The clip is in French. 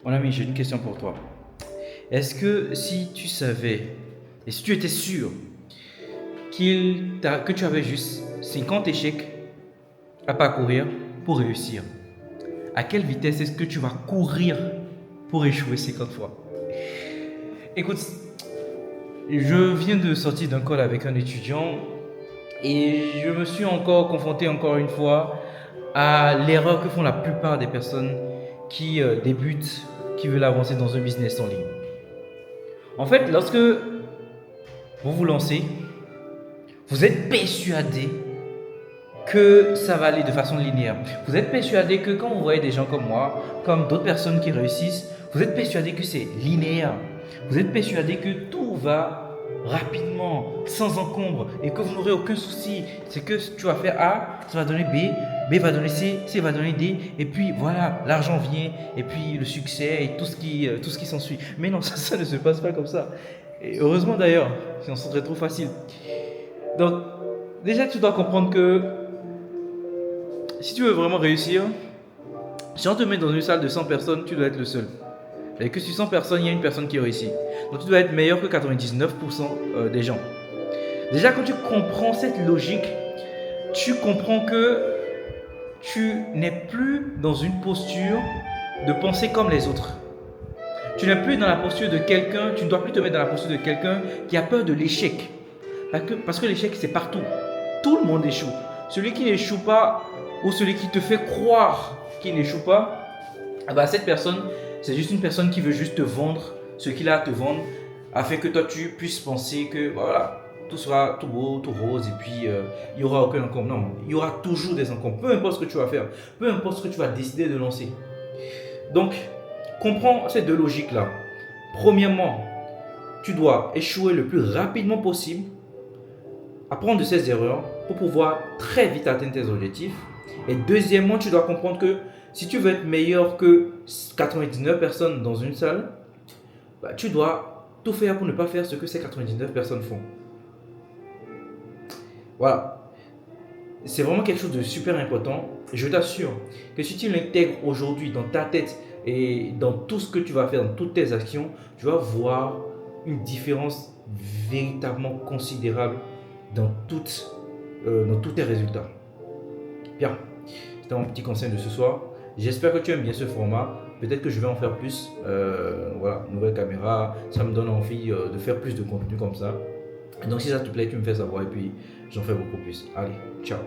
Mon ami, j'ai une question pour toi. Est-ce que si tu savais, et si tu étais sûr que tu avais juste 50 échecs à parcourir pour réussir, à quelle vitesse est-ce que tu vas courir pour échouer 50 fois? Écoute, je viens de sortir d'un call avec un étudiant et je me suis encore confronté encore une fois à l'erreur que font la plupart des personnes qui débutent, qui veulent avancer dans un business en ligne. En fait, lorsque vous vous lancez, vous êtes persuadé que ça va aller de façon linéaire. Vous êtes persuadé que quand vous voyez des gens comme moi, comme d'autres personnes qui réussissent, vous êtes persuadé que c'est linéaire. Vous êtes persuadé que tout va rapidement, sans encombre, et que vous n'aurez aucun souci. C'est que tu vas faire A, ça va donner B, B va donner C, C va donner D, et puis voilà, l'argent vient, et puis le succès, et tout ce qui s'ensuit. Mais non, ça ne se passe pas comme ça. Et heureusement d'ailleurs, sinon ce serait trop facile. Donc, déjà, tu dois comprendre que si tu veux vraiment réussir, si on te met dans une salle de 100 personnes, tu dois être le seul. Et que sur 100 personnes, il y a une personne qui réussit. Donc tu dois être meilleur que 99% des gens. Déjà, quand tu comprends cette logique, tu comprends que tu n'es plus dans une posture de penser comme les autres. Tu n'es plus dans la posture de quelqu'un, tu ne dois plus te mettre dans la posture de quelqu'un qui a peur de l'échec. Parce que l'échec, c'est partout. Tout le monde échoue. Celui qui n'échoue pas, ou celui qui te fait croire qu'il n'échoue pas, cette personne, c'est juste une personne qui veut juste te vendre ce qu'il a à te vendre, afin que toi tu puisses penser que voilà, tout sera tout beau, tout rose, et puis il n'y aura aucun encombre. Non, il y aura toujours des encombres, peu importe ce que tu vas faire, peu importe ce que tu vas décider de lancer. Donc, comprends ces deux logiques-là. Premièrement, tu dois échouer le plus rapidement possible, apprendre de ces erreurs pour pouvoir très vite atteindre tes objectifs. Et deuxièmement, tu dois comprendre que si tu veux être meilleur que 99 personnes dans une salle, tu dois tout faire pour ne pas faire ce que ces 99 personnes font. Voilà. C'est vraiment quelque chose de super important. Je t'assure que si tu l'intègres aujourd'hui dans ta tête et dans tout ce que tu vas faire, dans toutes tes actions, tu vas voir une différence véritablement considérable dans tous tes résultats. Bien, c'était mon petit conseil de ce soir. J'espère que tu aimes bien ce format. Peut-être que je vais en faire plus. Voilà, nouvelle caméra, ça me donne envie de faire plus de contenu comme ça. Donc si ça te plaît, tu me fais savoir et puis j'en fais beaucoup plus. Allez, ciao.